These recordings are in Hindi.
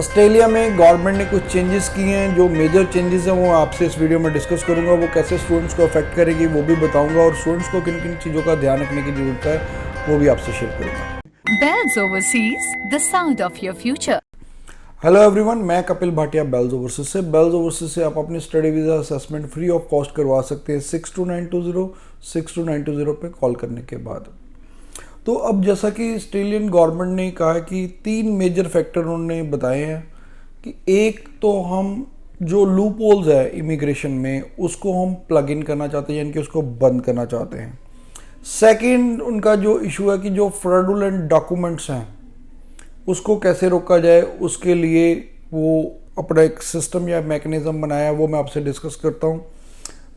ऑस्ट्रेलिया में गवर्नमेंट ने कुछ चेंजेस किए हैं। जो मेजर चेंजेस हैं वो आपसे इस वीडियो में डिस्कस करूंगा। वो कैसे स्टूडेंट्स को अफेक्ट करेगी वो भी बताऊंगा, और स्टूडेंट्स को किन किन चीज़ों का ध्यान रखने की ज़रूरत है वो भी आपसे शेयर करूंगा। Bells Overseas, the sound of your future. Hello everyone, मैं कपिल भाटिया बेल्स ओवरसीज से। बेल्स ओवरसीज से आप अपनी study visa assessment free of cost करवा सकते हैं 6292062920 पे कॉल करने के बाद। तो अब जैसा कि ऑस्ट्रेलियन गवर्नमेंट ने कहा कि 3 मेजर फैक्टर उन्होंने बताए हैं कि एक तो हम जो लूप होल्स है इमिग्रेशन में उसको हम प्लग इन करना चाहते हैं, यानी कि उसको बंद करना चाहते हैं। सेकंड उनका जो इशू है कि जो फ्रॉडुलेंट डॉक्यूमेंट्स हैं उसको कैसे रोका जाए, उसके लिए वो अपना एक सिस्टम या मैकेनिज्म बनाया है, वो मैं आपसे डिस्कस करता हूँ।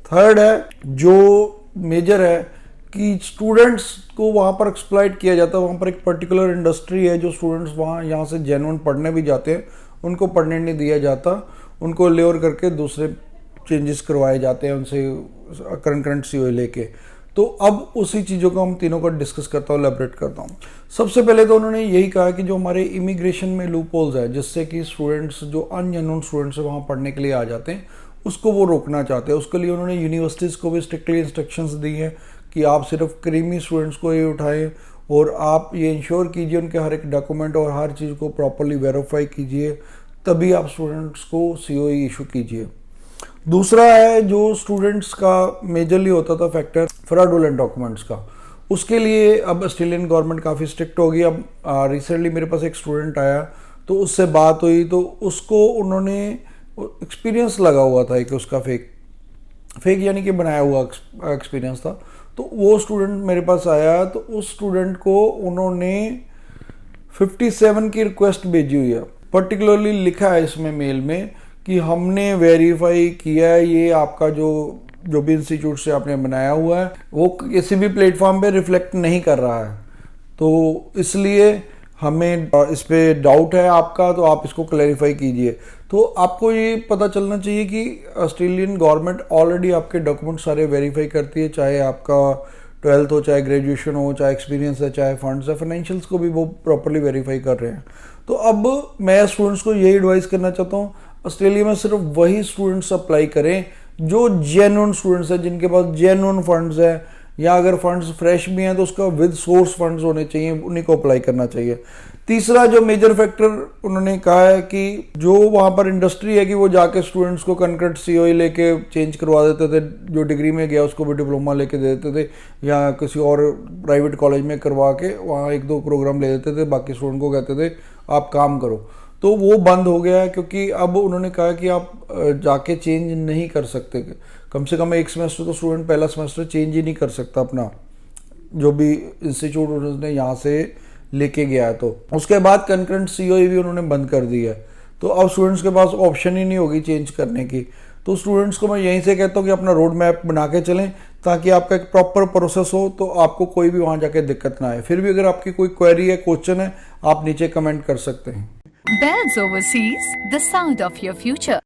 थर्ड है जो मेजर है कि स्टूडेंट्स को वहाँ पर एक्सप्लॉइट किया जाता है। वहाँ पर एक पर्टिकुलर इंडस्ट्री है जो स्टूडेंट्स वहाँ यहाँ से जेन्युइन पढ़ने भी जाते हैं, उनको पढ़ने नहीं दिया जाता, उनको लेवर करके दूसरे चेंजेस करवाए जाते हैं उनसे करंट सीओ लेके। तो अब उसी चीज़ों को हम तीनों को डिस्कस करता हूँ, एलैबोरेट करता हूँ। सबसे पहले तो उन्होंने यही कहा कि जो हमारे इमिग्रेशन में लूप होल्स है जिससे कि स्टूडेंट्स जो अनजेन्युइन स्टूडेंट्स वहाँ पढ़ने के लिए आ जाते हैं उसको वो रोकना चाहते हैं। उसके लिए उन्होंने यूनिवर्सिटीज़ को भी स्ट्रिक्टली इंस्ट्रक्शंस दी हैं कि आप सिर्फ क्रीमी स्टूडेंट्स को ही उठाएं और आप ये इंश्योर कीजिए उनके हर एक डॉक्यूमेंट और हर चीज़ को प्रॉपरली वेरीफाई कीजिए, तभी आप स्टूडेंट्स को सीओई इशू कीजिए। दूसरा है जो स्टूडेंट्स का मेजरली होता था फैक्टर फ्रॉडुलेंट डॉक्यूमेंट्स का, उसके लिए अब ऑस्ट्रेलियन गवर्नमेंट काफ़ी स्ट्रिक्ट हो गई। अब रिसेंटली मेरे पास एक स्टूडेंट आया तो उससे बात हुई तो उसको उन्होंने एक्सपीरियंस लगा हुआ था कि उसका फेक यानी कि बनाया हुआ एक्सपीरियंस था। तो वो स्टूडेंट मेरे पास आया तो उस स्टूडेंट को उन्होंने 57 की रिक्वेस्ट भेजी हुई है। पर्टिकुलरली लिखा है इसमें मेल में कि हमने वेरीफाई किया है ये आपका जो भी इंस्टीट्यूट से आपने बनाया हुआ है वो किसी भी प्लेटफॉर्म पे रिफ्लेक्ट नहीं कर रहा है, तो इसलिए हमें इस पे डाउट है आपका, तो आप इसको क्लैरिफाई कीजिए। तो आपको ये पता चलना चाहिए कि ऑस्ट्रेलियन गवर्नमेंट ऑलरेडी आपके डॉक्यूमेंट सारे वेरीफाई करती है, चाहे आपका 12th हो, चाहे ग्रेजुएशन हो, चाहे एक्सपीरियंस है, चाहे फंड्स है, फाइनेंशियल्स को भी वो प्रॉपरली वेरीफाई कर रहे हैं। तो अब मैं स्टूडेंट्स को यही एडवाइस करना चाहता हूँ, ऑस्ट्रेलिया में सिर्फ वही स्टूडेंट्स अप्लाई करें जो जेन्युइन स्टूडेंट्स हैं, जिनके पास जेन्युइन फंड्स हैं, या अगर फंड्स फ्रेश भी हैं तो उसका विद सोर्स फंड्स होने चाहिए, उन्हीं को अप्लाई करना चाहिए। तीसरा जो मेजर फैक्टर उन्होंने कहा है कि जो वहाँ पर इंडस्ट्री है कि वो जाके स्टूडेंट्स को कंकरेंट सीओई लेके चेंज करवा देते थे, जो डिग्री में गया उसको भी डिप्लोमा लेके दे देते थे, या किसी और प्राइवेट कॉलेज में करवा के वहाँ 1-2 प्रोग्राम ले देते थे, बाकी स्टूडेंट को कहते थे आप काम करो। तो वो बंद हो गया है क्योंकि अब उन्होंने कहा कि आप जाके चेंज नहीं कर सकते, कम से कम एक सेमेस्टर तो स्टूडेंट पहला सेमेस्टर चेंज ही नहीं कर सकता अपना जो भी इंस्टीट्यूट उन्होंने यहाँ से लेके गया है। तो उसके बाद कंकरेंट सीओई भी उन्होंने बंद कर दी है, तो अब स्टूडेंट्स के पास ऑप्शन ही नहीं होगी चेंज करने की। तो स्टूडेंट्स को मैं यहीं से कहता हूँ कि अपना रोड मैप बना के चलें ताकि आपका एक प्रॉपर प्रोसेस हो, तो आपको कोई भी वहाँ जाके दिक्कत ना आए। फिर भी अगर आपकी कोई क्वेरी है, क्वेश्चन है, आप नीचे कमेंट कर सकते हैं। Bells Overseas, the sound of your future.